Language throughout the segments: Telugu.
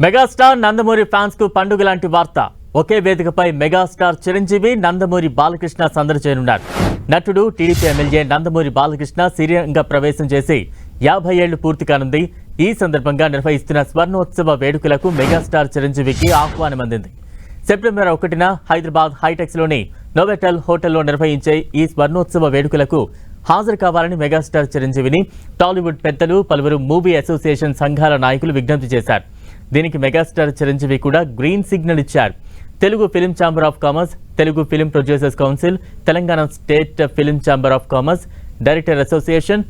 మెగాస్టార్ నందమూరి ఫ్యాన్స్ కు పండుగ లాంటి వార్త. ఒకే వేదికపై మెగాస్టార్ చిరంజీవి నందమూరి బాలకృష్ణ సందడి చేయనున్నారు. నటుడు టీడీపీ ఎమ్మెల్యే నందమూరి బాలకృష్ణ సిరియంగా ప్రవేశం చేసి 50 ఏళ్లు పూర్తి కానుంది. ఈ సందర్భంగా నిర్వహిస్తున్న స్వర్ణోత్సవ వేడుకలకు మెగాస్టార్ చిరంజీవికి ఆహ్వానం అందింది. సెప్టెంబర్ 1న హైదరాబాద్ హైటెక్స్లోని నోవెటల్ హోటల్లో నిర్వహించే ఈ స్వర్ణోత్సవ వేడుకలకు హాజరు కావాలని మెగాస్టార్ చిరంజీవిని టాలీవుడ్ పెద్దలు, పలువురు మూవీ అసోసియేషన్ సంఘాల నాయకులు విజ్ఞప్తి చేశారు. దీనికి మెగాస్టార్ చిరంజీవి కూడా గ్రీన్ సిగ్నల్ ఇచ్చారు. Telugu film chamber of commerce, Telugu film producers council, Telangana state film chamber of commerce, director association,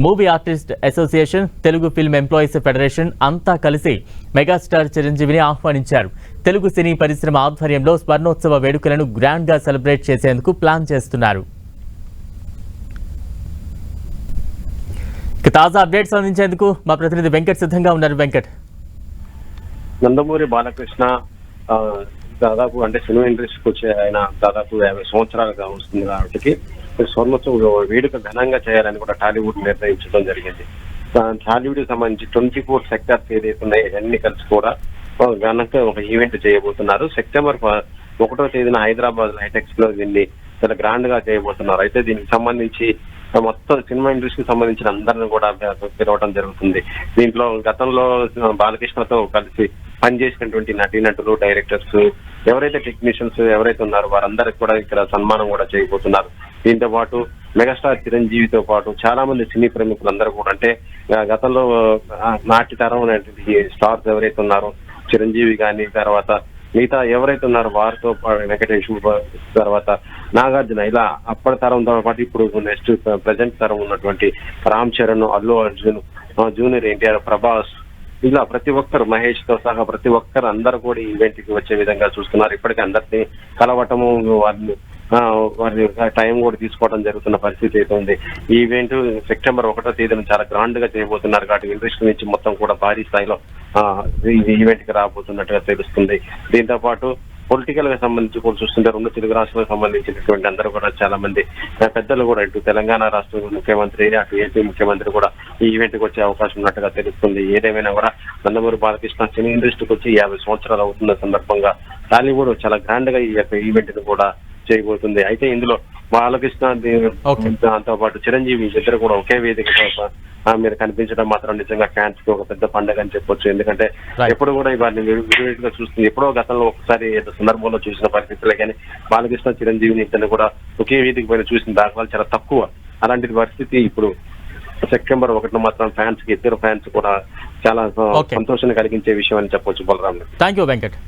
movie artist association, Telugu film employees federation అంతా కలిసి మెగాస్టార్ చిరంజీవిని ఆహ్వానించారు. తెలుగు సినీ పరిశ్రమ ఆధ్వర్యంలో స్వర్ణోత్సవ వేడుకలను గ్రాండ్ గా సెలబ్రేట్ చేసేందుకు ప్లాన్ చేస్తున్నారు. తాజా అప్డేట్స్ అందించేందుకు మా ప్రతినిధి వెంకట్ సిద్ధంగా ఉన్నారు. వెంకట్, నందమూరి బాలకృష్ణ దాదాపు అంటే సినిమా ఇండస్ట్రీకి వచ్చే ఆయన దాదాపు 50 సంవత్సరాలుగా వస్తుంది కాబట్టి స్వర్ణోత్సవ వేడుక ఘనంగా చేయాలని కూడా టాలీవుడ్ నిర్ణయించడం జరిగింది. టాలీవుడ్ కి సంబంధించి 24 సెక్టార్స్ ఏదైతే ఉన్నాయో అన్ని కలిసి కూడా ఘనంగా ఒక ఈవెంట్ చేయబోతున్నారు. సెప్టెంబర్ 1వ తేదీన హైదరాబాద్ హైటెక్స్ లో దీన్ని చాలా గ్రాండ్ గా చేయబోతున్నారు. అయితే దీనికి సంబంధించి మొత్తం సినిమా ఇండస్ట్రీకి సంబంధించిన అందరిని కూడా పిలవడం జరుగుతుంది. దీంట్లో గతంలో బాలకృష్ణతో కలిసి పనిచేసినటువంటి నటీనటులు, డైరెక్టర్స్, ఎవరైతే టెక్నీషియన్స్ ఎవరైతే ఉన్నారో వారందరికి కూడా ఇక్కడ సన్మానం కూడా చేయబోతున్నారు. దీంతో పాటు మెగాస్టార్ చిరంజీవితో పాటు చాలా మంది సినీ ప్రేమికులందరూ కూడా అంటే గతంలో నాటి తరం స్టార్స్ ఎవరైతే ఉన్నారో చిరంజీవి కానీ, తర్వాత మిగతా ఎవరైతే ఉన్నారో వారితో వెంకటేష్, తర్వాత నాగార్జున, ఇలా అప్పటి తరంతో పాటు ఇప్పుడు నెక్స్ట్ ప్రజెంట్ తరం ఉన్నటువంటి రామ్ చరణ్, అల్లు అర్జున్, జూనియర్ ఎన్టీఆర్, ప్రభాస్, ఇలా ప్రతి ఒక్కరు, మహేష్ తో సహా ప్రతి ఒక్కరు అందరూ కూడా ఈవెంట్ కి వచ్చే విధంగా చూస్తున్నారు. ఇప్పటికీ అందరినీ కలవటము, వారి టైం కూడా తీసుకోవడం జరుగుతున్న పరిస్థితి అయితే ఉంది. ఈ ఈవెంట్ సెప్టెంబర్ 1వ తేదీన చాలా గ్రాండ్ గా చేయబోతున్నారు కాబట్టి ఇండస్ట్రీ నుంచి మొత్తం కూడా భారీ స్థాయిలో ఈవెంట్ కి రాబోతున్నట్టుగా తెలుస్తుంది. దీంతో పాటు పొలిటికల్ గా సంబంధించి కూడా చూస్తుంటే 2 తెలుగు రాష్ట్రాలకు సంబంధించినటువంటి అందరూ కూడా చాలా మంది పెద్దలు కూడా ఇటు తెలంగాణ రాష్ట్ర ముఖ్యమంత్రి, అటు ఏపీ ముఖ్యమంత్రి కూడా ఈ ఈవెంట్ కి వచ్చే అవకాశం ఉన్నట్టుగా తెలుస్తుంది. ఏదేమైనా కూడా నందమూరి బాలకృష్ణ సినీ ఇండస్ట్రీకి వచ్చి 50 సంవత్సరాలు అవుతున్న సందర్భంగా టాలీవుడ్ చాలా గ్రాండ్ గా ఈ యొక్క ఈవెంట్ ని కూడా చేయబోతుంది. అయితే ఇందులో బాలకృష్ణ దాంతో పాటు చిరంజీవి ఇద్దరు కూడా ఒకే వేదిక మీరు కనిపించడం మాత్రం నిజంగా ఫ్యాన్స్ కి ఒక పెద్ద పండుగ అని చెప్పొచ్చు. ఎందుకంటే ఎప్పుడు కూడా ఇవన్నీ విడివిడిగా చూస్తుంది. ఎప్పుడో గతంలో ఒకసారి ఏదో సందర్భంలో చూసిన పరిస్థితులే కానీ బాలకృష్ణ చిరంజీవిని ఇద్దరు కూడా ఒకే వేదిక పైన చూసిన దాఖలాలు చాలా తక్కువ. అలాంటి పరిస్థితి ఇప్పుడు సెప్టెంబర్ 1న మాత్రం ఫ్యాన్స్ కి, ఇద్దరు ఫ్యాన్స్ కూడా చాలా సంతోషాన్ని కలిగించే విషయం అని చెప్పొచ్చు. Balaram, thank you Venkat.